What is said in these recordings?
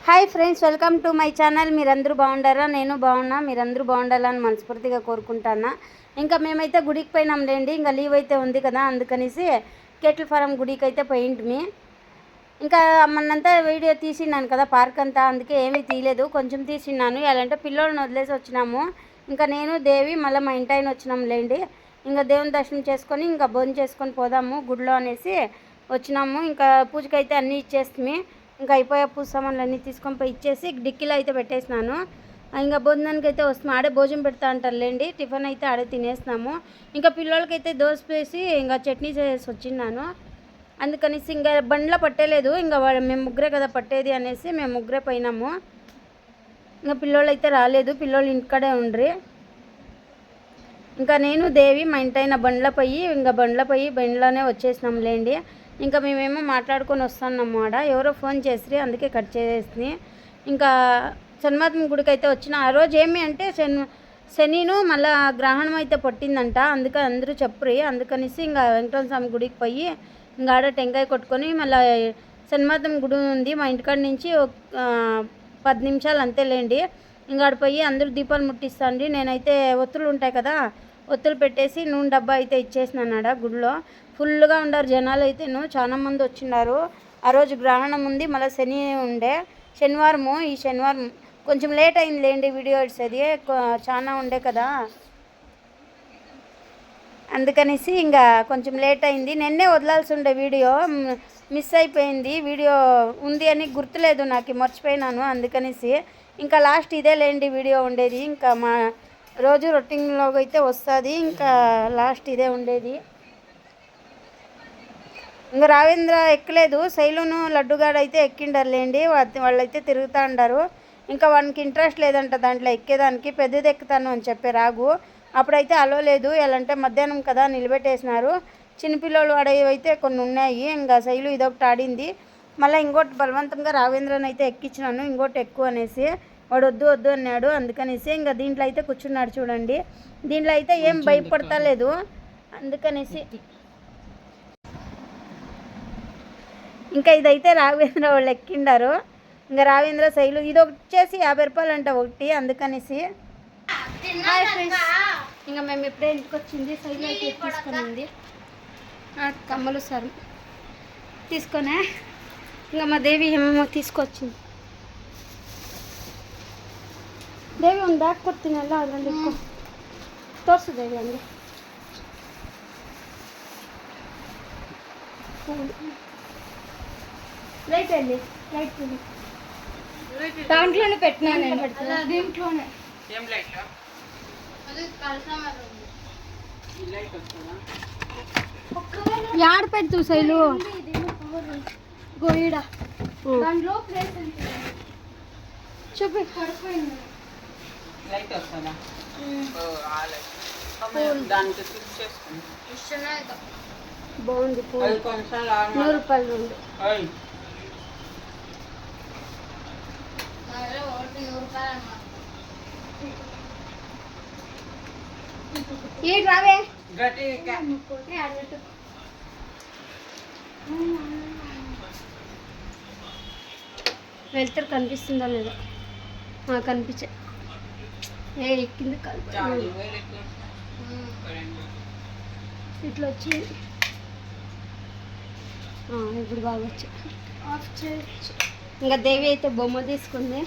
Hi friends, welcome to my channel. మీరందరూ బాగుండారా? నేను బాగున్నా. మీరందరూ బాగుండాలని మనస్ఫూర్తిగా కోరుకుంటాను. ఇంకా మేమైతే గుడికి పోయినాంలేండి. ఇంకా లీవ్ అయితే ఉంది కదా, అందుకనేసి కేటిల్ ఫారం గుడికి అయితే పోయింటిమి. ఇంకా మొన్నంతా వీడియో తీసినాను కదా పార్క్ అంతా, అందుకే ఏమీ తీయలేదు, కొంచెం తీసినాను. ఎలాంటే పిల్లోళ్ళని వదిలేసి వచ్చినాము. ఇంకా నేను దేవి మళ్ళీ మా ఇంటి ఆయన వచ్చినాంలేండి. ఇంకా దేవుని దర్శనం చేసుకొని ఇంకా భోజనం చేసుకొని పోదాము గుడిలో అనేసి వచ్చినాము. ఇంకా పూజకైతే అన్నీ ఇచ్చేస్తాము. ఇంకా అయిపోయా పూజ సామాన్లు అన్నీ తీసుకొని పోయి ఇచ్చేసి డిక్కీలో అయితే పెట్టేసినాను. ఇంకా భోజనానికి అయితే వస్తాము. ఆడే భోజనం పెడతా అంటారులేండి. టిఫిన్ అయితే ఆడే తినేసినాము. ఇంకా పిల్లలకైతే దోశ వేసి ఇంకా చట్నీ చేసి వచ్చిన్నాను. అందుకనేసి ఇంకా బండ్లో పట్టేలేదు. ఇంకా మేము ముగ్గురే కదా పట్టేది అనేసి మేము ముగ్గురే పోయినాము. ఇంకా పిల్లోళ్ళు అయితే రాలేదు, పిల్లోళ్ళు ఇంటికాడే ఉండ్రి. ఇంకా నేను దేవి మా ఇంటైన బండ్లో పోయి ఇంకా బండ్లోనే వచ్చేసినాంలేండి. ఇంకా మేమేమో మాట్లాడుకొని వస్తున్నాము. ఆడ ఎవరో ఫోన్ చేసి అందుకే కట్ చేసేసి ఇంకా శనిమాతం గుడికి అయితే వచ్చిన. ఆ రోజు ఏమి అంటే శనిను మళ్ళీ గ్రహణం అయితే పట్టిందంట, అందుకే అందరూ చెప్పరు. అందుకనేసి ఇంకా వెంకటేశ్వర స్వామి గుడికి పోయి ఇంకా ఆడ టెంకాయ కొట్టుకొని మళ్ళీ శనిమాతం గుడి ఉంది మా ఇంటికాడ నుంచి 10 నిమిషాలు అంతేలేండి. ఇంకా ఆడ పోయి అందరూ దీపాలు ముట్టిస్తాండి. నేనైతే ఒత్తులు ఉంటాయి కదా, ఒత్తులు పెట్టేసి నూనె డబ్బా అయితే ఇచ్చేసినాను. ఆడ గుడిలో ఫుల్గా ఉండారు జనాలు అయితేను, చాలా మంది వచ్చిన్నారు. ఆ రోజు గ్రహణం ఉంది, మళ్ళీ శని ఉండే శనివారము. ఈ శనివారం కొంచెం లేట్ అయిందిలేండి వీడియో ఇచ్చేది, చాలా ఉండే కదా, అందుకనేసి ఇంకా కొంచెం లేట్ అయింది. నిన్నే వదలాల్సి ఉండే వీడియో మిస్ అయిపోయింది. వీడియో ఉంది అని గుర్తులేదు నాకు, మర్చిపోయినాను. అందుకనేసి ఇంకా లాస్ట్ ఇదేలేండి వీడియో ఉండేది. ఇంకా మా రోజు రొటీన్లో అయితే వస్తుంది, ఇంకా లాస్ట్ ఇదే ఉండేది. ఇంకా రావేంద్ర ఎక్కలేదు, శైలును లడ్డుగాడు అయితే ఎక్కిండారులేండి. వాళ్ళైతే తిరుగుతూ ఉండారు. ఇంకా వానికి ఇంట్రెస్ట్ లేదంట దాంట్లో ఎక్కేదానికి. పెద్దది ఎక్కుతాను అని చెప్పే రాగు. అప్పుడైతే అలో లేదు, ఎలా అంటే మధ్యాహ్నం కదా నిలబెట్టేసినారు. చిన్నపిల్లలు ఆడేవైతే కొన్ని ఉన్నాయి. ఇంకా శైలు ఇదొకటి ఆడింది. మళ్ళీ ఇంకోటి బలవంతంగా రావేంద్రని అయితే ఎక్కించినాను, ఇంకోటి ఎక్కువ అనేసి. వాడు వద్దు అన్నాడు, అందుకనేసి ఇంకా దీంట్లో అయితే కూర్చున్నాడు చూడండి. దీంట్లో అయితే ఏం భయపడతలేదు, అందుకనేసి ఇంకా ఇదైతే రాఘవేంద్ర వాళ్ళు ఎక్కిండారు. ఇంకా రాఘవేంద్ర శైలు ఇది వచ్చేసి 50 రూపాయలు అంట ఒకటి, అందుకనేసి. ఇంకా మేము ఇప్పుడే ఇంటికి వచ్చింది. శైలు అయితే తీసుకునింది కమ్మలు సార్ తీసుకొనే. ఇంకా మా దేవి ఏమేమో తీసుకొచ్చింది. ದೇವಿ ಒಂದು ಬ್ಯಾಗ್ ಕೊಡ್ತೀನಲ್ಲ ಅದರಲ್ಲಿ ತೋರಿಸು ದೇವಿ ಹಂಗೆ. లైట్ వెళ్ళి లైట్ దాంట్లోనే పెట్టినా నేను, పెడతా దీంట్లోనే. ఏం లైట్? యాడ పెట్టు శైలు గోయిడా దాంట్లో ప్లేస్ చూపి పడిపోయింది. లైట్ వస్తుందా? బాగుంది. 100 రూపాయలు రెండు. ఏ రావే వెళ్తారు, కనిపిస్తుందా లేదా? కనిపించే ఎక్కింది ఇట్లా వచ్చి ఇప్పుడు బాగా వచ్చి ఆఫ్ చేయొచ్చు. ఇంకా దేవి అయితే బొమ్మ తీసుకుంది.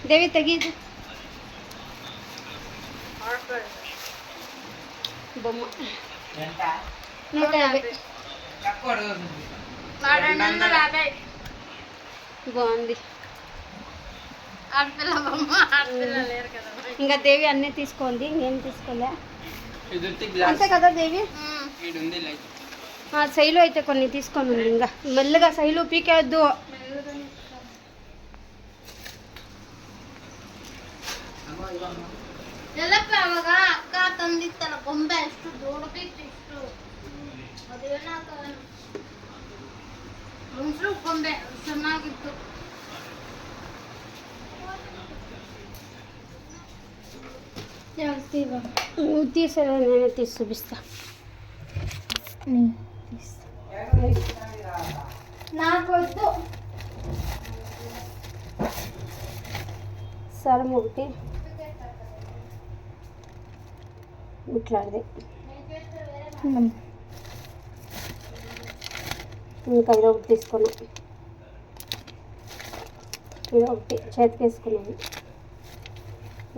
దేవి తగ్గేది బొమ్మ 150 బాగుంది. ఇంకా దేవి అన్నీ తీసుకోండి, ఇంకేం తీసుకోలే అంతే కదా దేవి. శైలు అయితే కొన్ని తీసుకొని ఉంది. ఇంకా మెల్లగా శైలు పీకేద్దు. ಅಕ್ಕ ತಂದಿತ್ತಲ್ಲ ಗೊಂಬೆ ಎಷ್ಟು ದೊಡ್ಡದಿತ್ತು, ಇಷ್ಟು ಅದೇನಾಗ ಗೊಂಬೆ ಚೆನ್ನಾಗಿತ್ತು. తీసేదా నేనే తీసి చూపిస్తా. నాకు వద్దు. కారం ఒకటి ఇట్లాంటిది ఇంకా ఇది ఒకటి తీసుకున్నాం, ఇది ఒకటి చేతికి వేసుకున్నాను.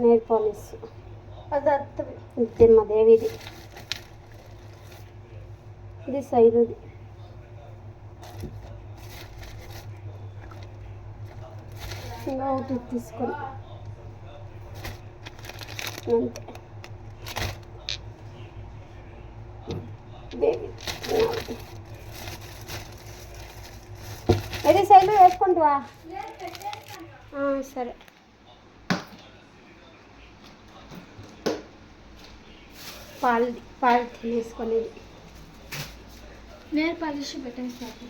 నెయిల్ పాలిష్ ఇది మా దేవిది, ఇది సైలుది. ఇంకా ఒకటి తీసుకుని అంతే. దేవి ఇది సైలు వేసుకుంటావా? సరే. పాలు తీసుకునేది నేను పాలిష్ పెట్టేస్తాను.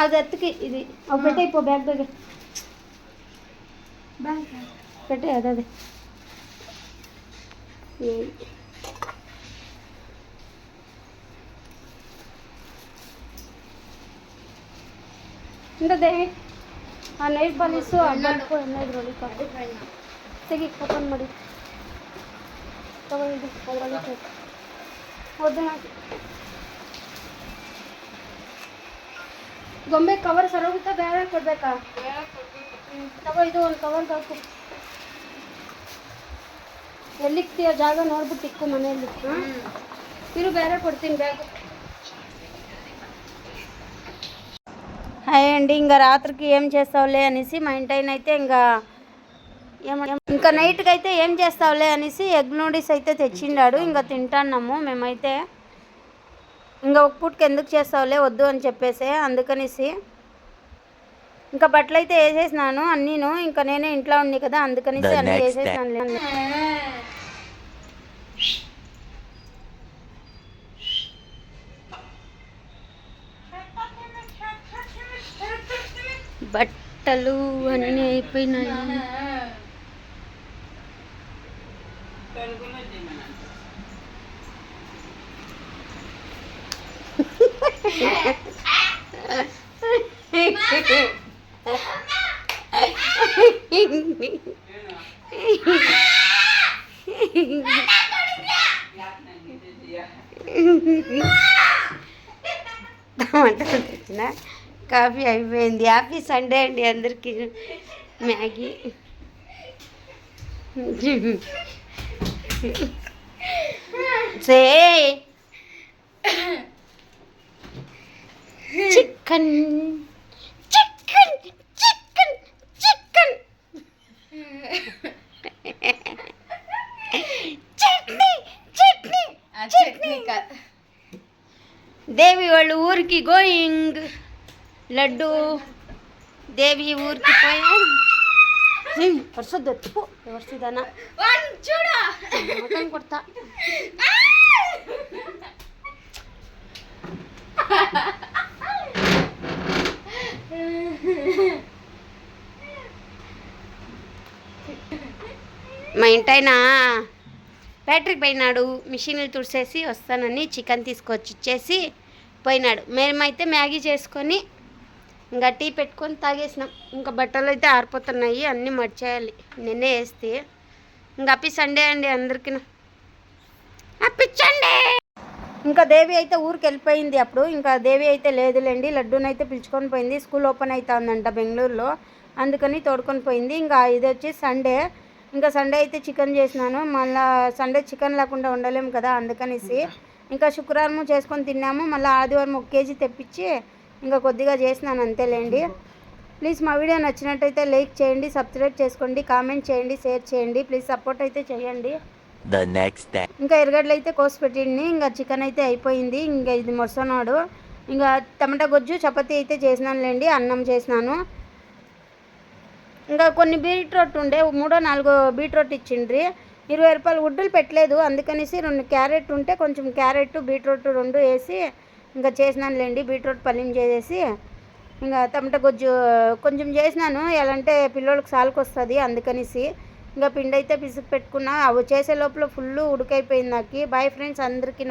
అది ఎత్తుకి ఇది ఒక పెట్టే బ్యాగ్ దగ్గర పెట్టే అదే ఇంకా ದೇವಿ ಆ ನೈಟ್ ಬಾಲಿಸು ಅಬ್ಬಲ್ಕು ಏನಾದ್ರು ತೆಗಿ ಓಪನ್ ಮಾಡಿ ತಗೊಂಡು ಅದರಲ್ಲಿ ಒದ್ದು ಹಾಕಿ ಗೊಂಬೆ ಕವರ್ ಸರೋಗುತ್ತಾ ಬೇರೆ ಕೊಡ್ಬೇಕಾ? ತಗೋ ಇದು ಒಂದು ಕವರ್ಗೆ ಹಾಕು. ಎಲ್ಲಿಕ್ತೀಯ ಜಾಗ ನೋಡ್ಬಿಟ್ಟು ಇಕ್ಕು ಮನೆಯಲ್ಲಿ. ಇರು ಬೇರೆ ಕೊಡ್ತೀನಿ ಬ್ಯಾಗ್. హాయ్ అండి. ఇంకా రాత్రికి ఏం చేస్తావులే అనేసి మా ఇంటైన అయితే ఇంకా నైట్కి అయితే ఏం చేస్తావులే అనేసి ఎగ్ నూడిల్స్ అయితే తెచ్చిండాడు. ఇంకా తింటున్నాము మేమైతే. ఇంకా ఒక పూటకి ఎందుకు చేస్తావులే వద్దు అని చెప్పేసి అందుకనేసి ఇంకా బట్టలు అయితే వేసేసినాను అన్నీను. ఇంకా నేనే ఇంట్లో ఉంది కదా అందుకనేసి అన్నీ వేసేసినాను. బట్టలు అన్నీ అయిపోయినాయి. తెచ్చిన కాఫీ అయిపోయింది. హ్యాపీ సండే అండి అందరికీ. మ్యాగీ సే chicken chicken chicken chicken chutney chutney chutney. Devi వాళ్ళు ఊరికి గోయింగ్. లడ్డు దేవి ఊరికి పోయా. వర్షద్దు ఎత్తుపో వర్షదానా చూడ కొడతా. మా ఇంటైనా బ్యాటరీకి పోయినాడు. మిషన్లు తుడిసేసి వస్తానని చికెన్ తీసుకొచ్చి ఇచ్చేసి పోయినాడు. మేమైతే మ్యాగీ చేసుకొని ఇంకా టీ పెట్టుకొని తాగేసినాం. ఇంకా బట్టలు అయితే ఆరిపోతున్నాయి, అన్నీ మర్చేయాలి నిన్నే వేస్తే. ఇంకా హ్యాపీ సండే అండి అందరికీ. Happy Sunday. ఇంకా దేవి అయితే ఊరికి వెళ్ళిపోయింది. అప్పుడు ఇంకా దేవి అయితే లేదులేండి. లడ్డూనైతే పిలుచుకొని పోయింది. స్కూల్ ఓపెన్ అవుతుందంట బెంగళూరులో, అందుకని తోడుకొని పోయింది. ఇంకా ఇది వచ్చి సండే. ఇంకా సండే అయితే చికెన్ చేసినాను. మళ్ళీ సండే చికెన్ లేకుండా ఉండలేము కదా అందుకనేసి ఇంకా శుక్రవారం చేసుకొని తిన్నాము. మళ్ళీ ఆదివారం 1 కేజీ తెప్పించి ఇంకా కొద్దిగా చేసినాను అంతేలేండి. ప్లీజ్ మా వీడియో నచ్చినట్టయితే లైక్ చేయండి, సబ్స్క్రైబ్ చేసుకోండి, కామెంట్ చేయండి, షేర్ చేయండి. ప్లీజ్ సపోర్ట్ అయితే చేయండి. ఇంకా ఎరగడ్లు అయితే కోసి పెట్టింది. ఇంకా చికెన్ అయితే అయిపోయింది. ఇంకా ఇది మొరసనాడు. ఇంకా టమాటా గొజ్జు చపాతీ అయితే చేసినానులేండి. అన్నం చేసినాను. ఇంకా కొన్ని బీట్రూట్ ఉండే 3-4 బీట్రూట్ ఇచ్చిండ్రి. 20 రూపాయలు గుడ్డులు పెట్టలేదు అందుకనేసి 2 క్యారెట్ ఉంటే కొంచెం క్యారెట్ బీట్రూట్ 2 వేసి ఇంకా చేసినానులేండి. బీట్రూట్ పల్లీం చేసేసి ఇంకా టమాటా గొజ్జు కొంచెం చేసినాను. ఎలా అంటే పిల్లోళ్ళకి సాల్కి వస్తుంది అందుకనేసి ఇంకా పిండి అయితే పిసుకు పెట్టుకున్నా. అవి చేసే లోపల ఫుల్ ఉడికైపోయింది నాకు. బాయ్ ఫ్రెండ్స్ అందరికీ.